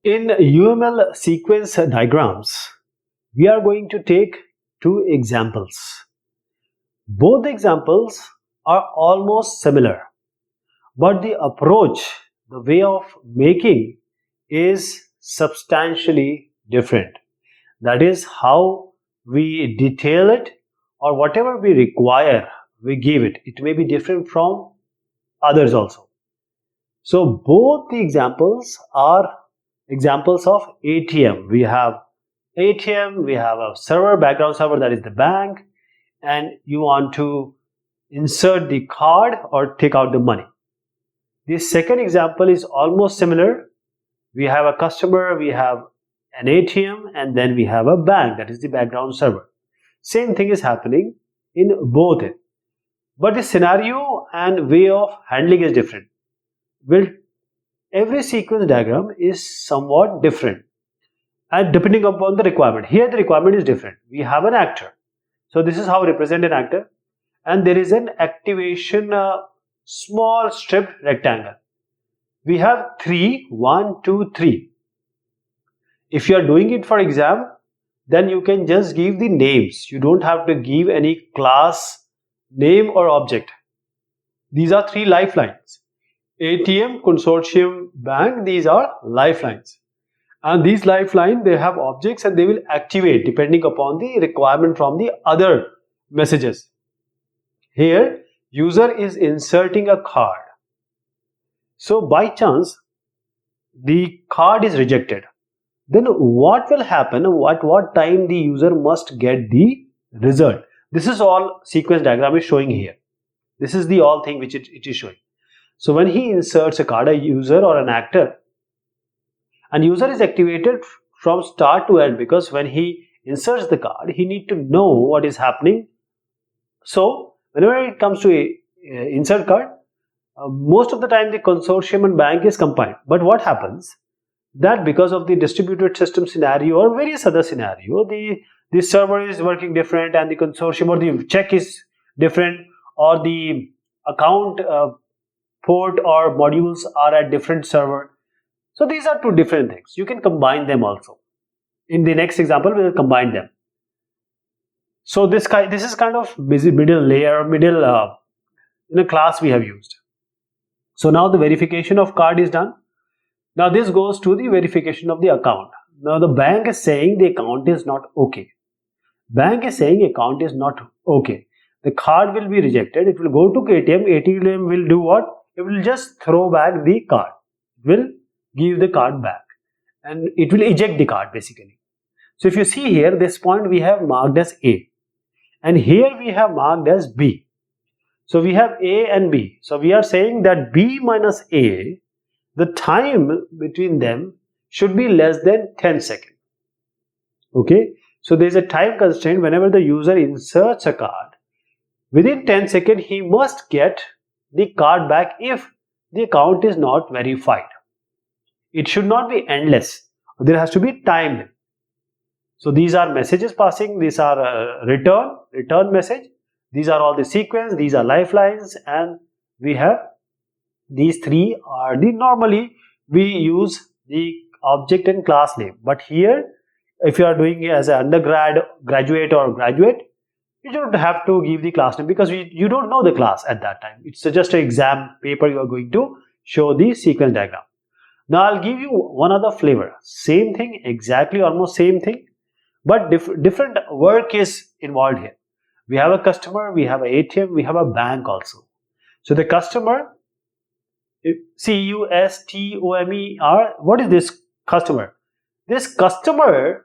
In UML sequence diagrams, we are going to take two examples. Both examples are almost similar, but the approach, the way of making is substantially different. That is how we detail it, or whatever we require, we give it. It may be different from others also. So both the examples are examples of ATM. We have ATM, we have a server, background server, that is the bank, and you want to insert the card or take out the money. The second example is almost similar. We have a customer, we have an ATM, and then we have a bank, that is the background server. Same thing is happening in both, but the scenario and way of handling is different. Well, every sequence diagram is somewhat different and depending upon the requirement. Here the requirement is different. We have an actor, so this is how we represent an actor, and there is an activation small stripped rectangle. We have 3, 1, 2, 3. If you are doing it for exam, then you can just give the names. You don't have to give any class name or object. These are 3 lifelines. ATM, consortium, bank, these are lifelines. And these lifelines, they have objects and they will activate depending upon the requirement from the other messages. Here, user is inserting a card. So by chance, the card is rejected. Then what will happen? At what time the user must get the result? This is all sequence diagram is showing here. This is the all thing which it is showing. So when he inserts a card, a user or an actor, and user is activated from start to end, because when he inserts the card, he need to know what is happening. So whenever it comes to a insert card, most of the time the consortium and bank is combined. But what happens? That because of the distributed system scenario or various other scenario, the server is working different and the consortium or the check is different, or the account port or modules are at different server. So these are two different things. You can combine them also. In the next example, we will combine them. So this is kind of middle layer, class we have used. So now the verification of card is done. Now this goes to the verification of the account. Now the bank is saying the account is not okay. Bank is saying account is not okay. The card will be rejected. It will go to ATM. ATM will do what? It will just throw back the card. It will give the card back. And it will eject the card basically. So if you see here, this point we have marked as A. And here we have marked as B. So we have A and B. So we are saying that B minus A, the time between them should be less than 10 seconds. Okay. So there is a time constraint. Whenever the user inserts a card, within 10 seconds he must get the card back if the account is not verified. It should not be endless. There has to be time. So these are messages passing. These are return message. These are all the sequence. These are lifelines, and we have these 3 are the normally we use the object and class name. But here, if you are doing it as an undergrad, graduate or graduate, you don't have to give the class name because you don't know the class at that time. It's just an exam paper you are going to show the sequence diagram. Now I'll give you one other flavor. Same thing, exactly almost same thing, but different work is involved here. We have a customer, we have an ATM, we have a bank also. So the customer, customer, what is this customer? This customer,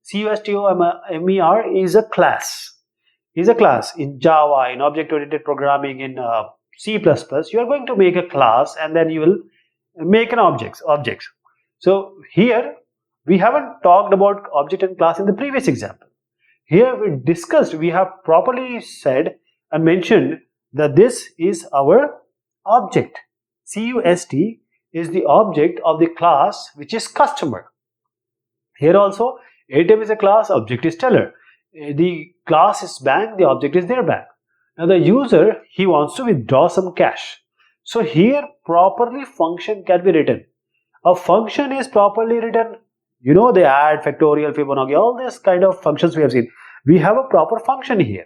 customer, is a class. Is a class in Java, in object-oriented programming, in C++. You are going to make a class and then you will make an objects. So here we haven't talked about object and class in the previous example. Here we discussed, we have properly said and mentioned that this is our object. CUST is the object of the class which is customer. Here also ATM is a class, object is teller. The class is bank, the object is their bank. Now the user, he wants to withdraw some cash. So here properly function can be written. A function is properly written. You know, the add, factorial, Fibonacci, all these kind of functions we have seen. We have a proper function here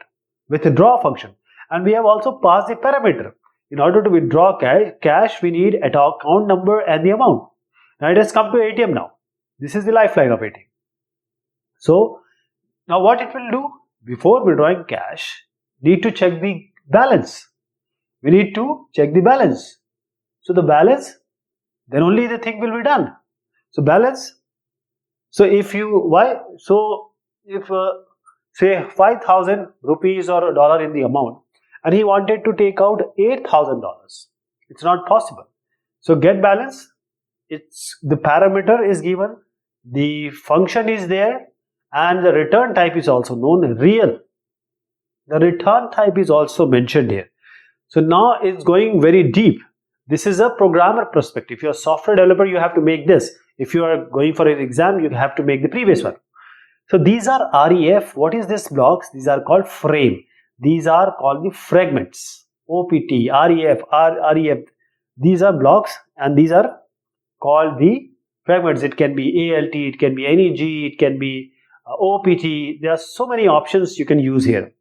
with a draw function, and we have also passed the parameter. In order to withdraw cash, we need an account number and the amount. Now it has come to ATM now. This is the lifeline of ATM. So now what it will do, before withdrawing cash, need to check the balance. We need to check the balance. So the balance, then only the thing will be done. So balance. So if you, why? So if say 5,000 rupees or a dollar in the amount, and he wanted to take out $8,000, it's not possible. So get balance. It's the parameter is given, the function is there, and the return type is also known, real. The return type is also mentioned here. So now it's going very deep. This is a programmer perspective. If you're a software developer, you have to make this. If you are going for an exam, you have to make the previous one. So these are REF. What is this blocks? These are called frame. These are called the fragments. OPT, REF, REF. These are blocks, and these are called the fragments. It can be ALT, it can be NEG, it can be OPT. There are so many options you can use here.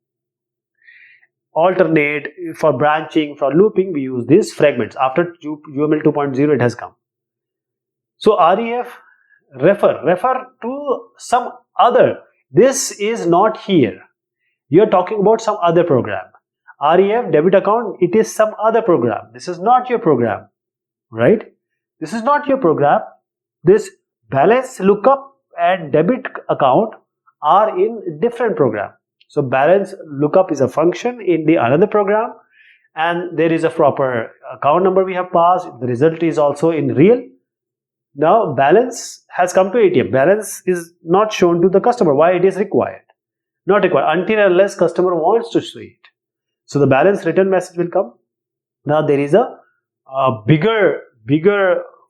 Alternate, for branching, for looping, we use these fragments. After UML 2.0 it has come. So REF, refer to some other. This is not here. You are talking about some other program. REF, debit account, it is some other program. This is not your program, right? This is not your program. This balance lookup and debit account are in different program. So balance lookup is a function in the another program, and there is a proper account number we have passed. The result is also in real. Now balance has come to ATM. Balance is not shown to the customer. Why it is required? Not required until and unless customer wants to see it. So the balance return message will come. Now there is a bigger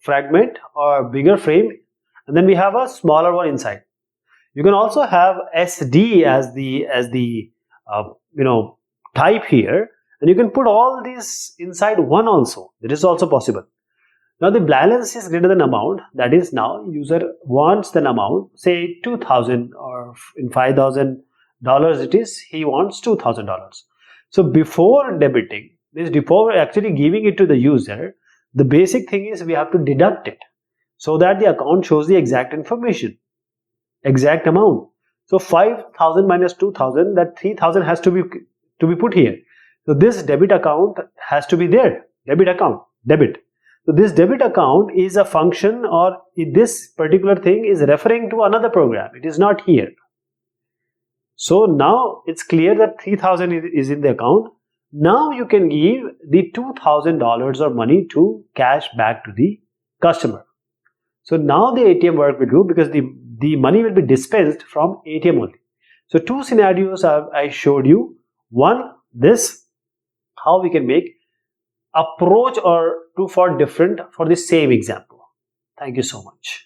fragment or bigger frame, and then we have a smaller one inside. You can also have SD as the type here, and you can put all these inside one also. That is also possible. Now the balance is greater than amount. That is, now user wants an amount, say 2,000, or in $5,000 it is, he wants $2,000. So before debiting, before actually giving it to the user, the basic thing is we have to deduct it so that the account shows the exact information, exact amount. So 5,000 minus 2,000, that 3,000 has to be put here. So this debit account has to be there. Debit account, debit. So this debit account is a function, or this particular thing is referring to another program. It is not here. So now it's clear that 3,000 is in the account. Now you can give the $2,000 of money to cash back to the customer. So now the ATM work will do, because the money will be dispensed from ATM only. So two scenarios I showed you. One, this, how we can make approach or two for different for the same example. Thank you so much.